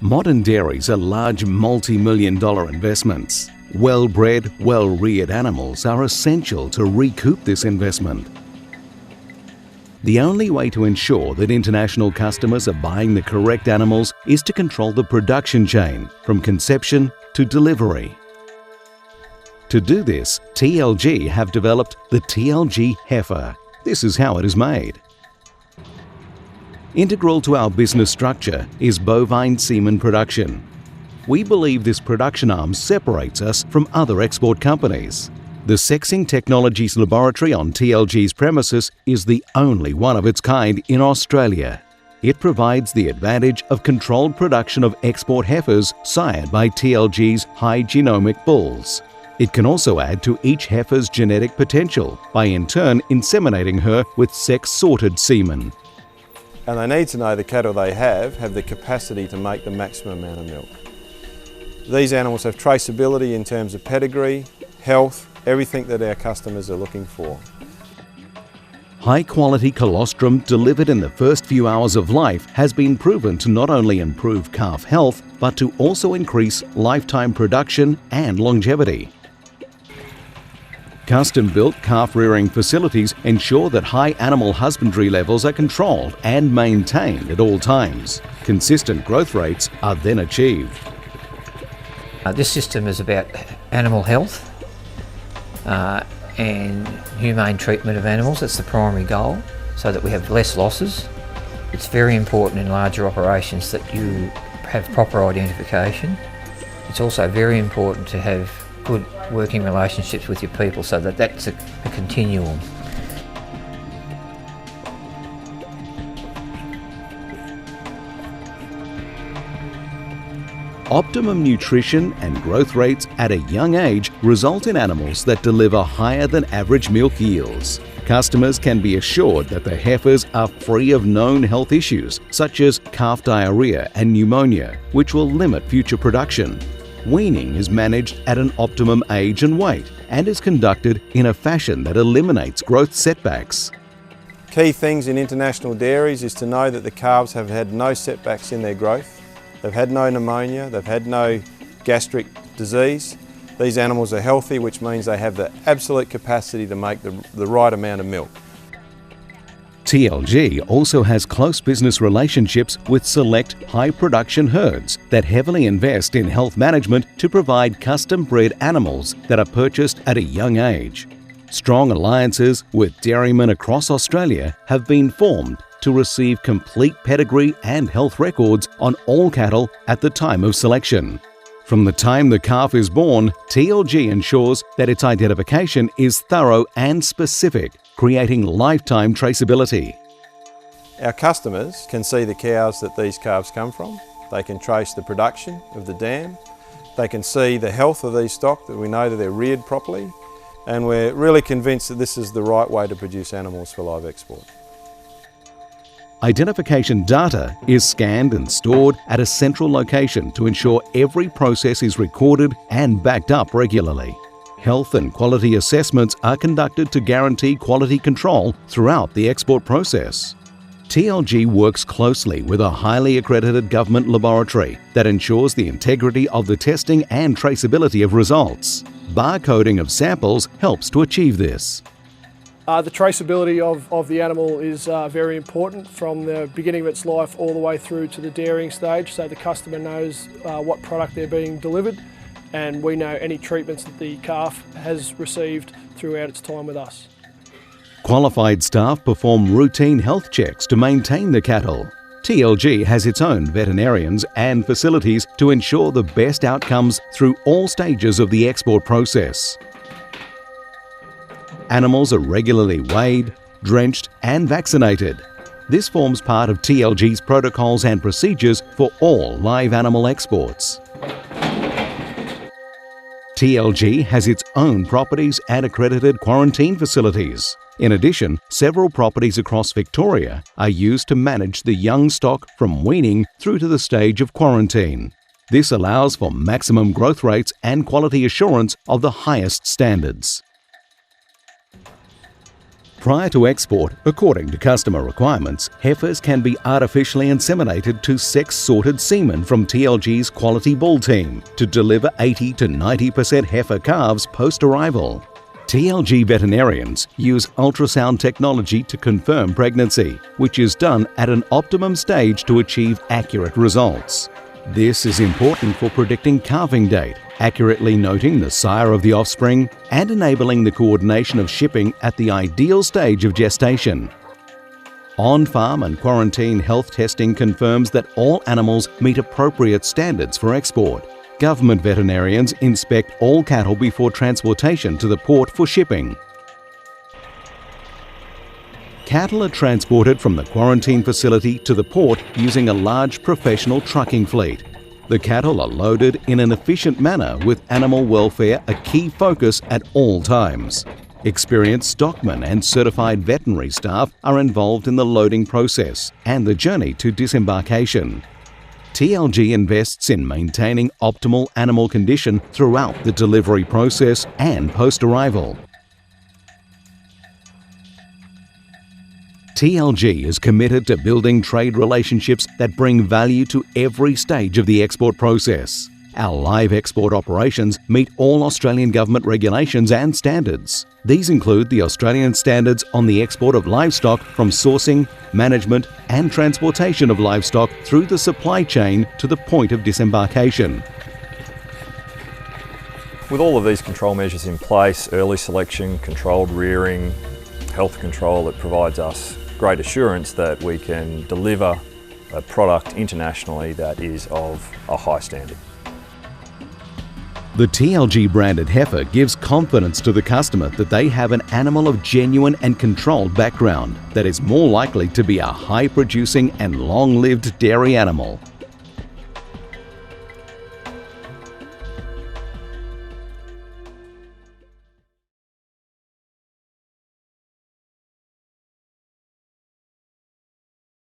Modern dairies are large multi-million-dollar investments. Well-bred, well-reared animals are essential to recoup this investment. The only way to ensure that international customers are buying the correct animals is to control the production chain from conception to delivery. To do this, TLG have developed the TLG heifer. This is how it is made. Integral to our business structure is bovine semen production. We believe this production arm separates us from other export companies. The Sexing Technologies Laboratory on TLG's premises is the only one of its kind in Australia. It provides the advantage of controlled production of export heifers sired by TLG's high genomic bulls. It can also add to each heifer's genetic potential by in turn inseminating her with sex-sorted semen. And they need to know the cattle they have the capacity to make the maximum amount of milk. These animals have traceability in terms of pedigree, health, everything that our customers are looking for. High-quality colostrum delivered in the first few hours of life has been proven to not only improve calf health, but to also increase lifetime production and longevity. Custom-built calf rearing facilities ensure that high animal husbandry levels are controlled and maintained at all times. Consistent growth rates are then achieved. This system is about animal health and humane treatment of animals. That's the primary goal, so that we have less losses. It's very important in larger operations that you have proper identification. It's also very important to have good working relationships with your people, so that that's a continuum. Optimum nutrition and growth rates at a young age result in animals that deliver higher than average milk yields. Customers can be assured that the heifers are free of known health issues such as calf diarrhea and pneumonia, which will limit future production. Weaning is managed at an optimum age and weight and is conducted in a fashion that eliminates growth setbacks. Key things in international dairies is to know that the calves have had no setbacks in their growth. They've had no pneumonia, they've had no gastric disease. These animals are healthy, which means they have the absolute capacity to make the right amount of milk. TLG also has close business relationships with select high-production herds that heavily invest in health management to provide custom-bred animals that are purchased at a young age. Strong alliances with dairymen across Australia have been formed to receive complete pedigree and health records on all cattle at the time of selection. From the time the calf is born, TLG ensures that its identification is thorough and specific, creating lifetime traceability. Our customers can see the cows that these calves come from. They can trace the production of the dam. They can see the health of these stock, that we know that they're reared properly. And we're really convinced that this is the right way to produce animals for live export. Identification data is scanned and stored at a central location to ensure every process is recorded and backed up regularly. Health and quality assessments are conducted to guarantee quality control throughout the export process. TLG works closely with a highly accredited government laboratory that ensures the integrity of the testing and traceability of results. Barcoding of samples helps to achieve this. The traceability of the animal is very important from the beginning of its life all the way through to the dairying stage, so the customer knows what product they're being delivered, and we know any treatments that the calf has received throughout its time with us. Qualified staff perform routine health checks to maintain the cattle. TLG has its own veterinarians and facilities to ensure the best outcomes through all stages of the export process. Animals are regularly weighed, drenched and vaccinated. This forms part of TLG's protocols and procedures for all live animal exports. TLG has its own properties and accredited quarantine facilities. In addition, several properties across Victoria are used to manage the young stock from weaning through to the stage of quarantine. This allows for maximum growth rates and quality assurance of the highest standards. Prior to export, according to customer requirements, heifers can be artificially inseminated to sex-sorted semen from TLG's quality bull team to deliver 80 to 90% heifer calves post-arrival. TLG veterinarians use ultrasound technology to confirm pregnancy, which is done at an optimum stage to achieve accurate results. This is important for predicting calving date, accurately noting the sire of the offspring, and enabling the coordination of shipping at the ideal stage of gestation. On-farm and quarantine health testing confirms that all animals meet appropriate standards for export. Government veterinarians inspect all cattle before transportation to the port for shipping. Cattle are transported from the quarantine facility to the port using a large professional trucking fleet. The cattle are loaded in an efficient manner with animal welfare a key focus at all times. Experienced stockmen and certified veterinary staff are involved in the loading process and the journey to disembarkation. TLG invests in maintaining optimal animal condition throughout the delivery process and post-arrival. TLG is committed to building trade relationships that bring value to every stage of the export process. Our live export operations meet all Australian government regulations and standards. These include the Australian standards on the export of livestock from sourcing, management and transportation of livestock through the supply chain to the point of disembarkation. With all of these control measures in place, early selection, controlled rearing, health control, it provides us great assurance that we can deliver a product internationally that is of a high standard. The TLG branded heifer gives confidence to the customer that they have an animal of genuine and controlled background that is more likely to be a high-producing and long-lived dairy animal.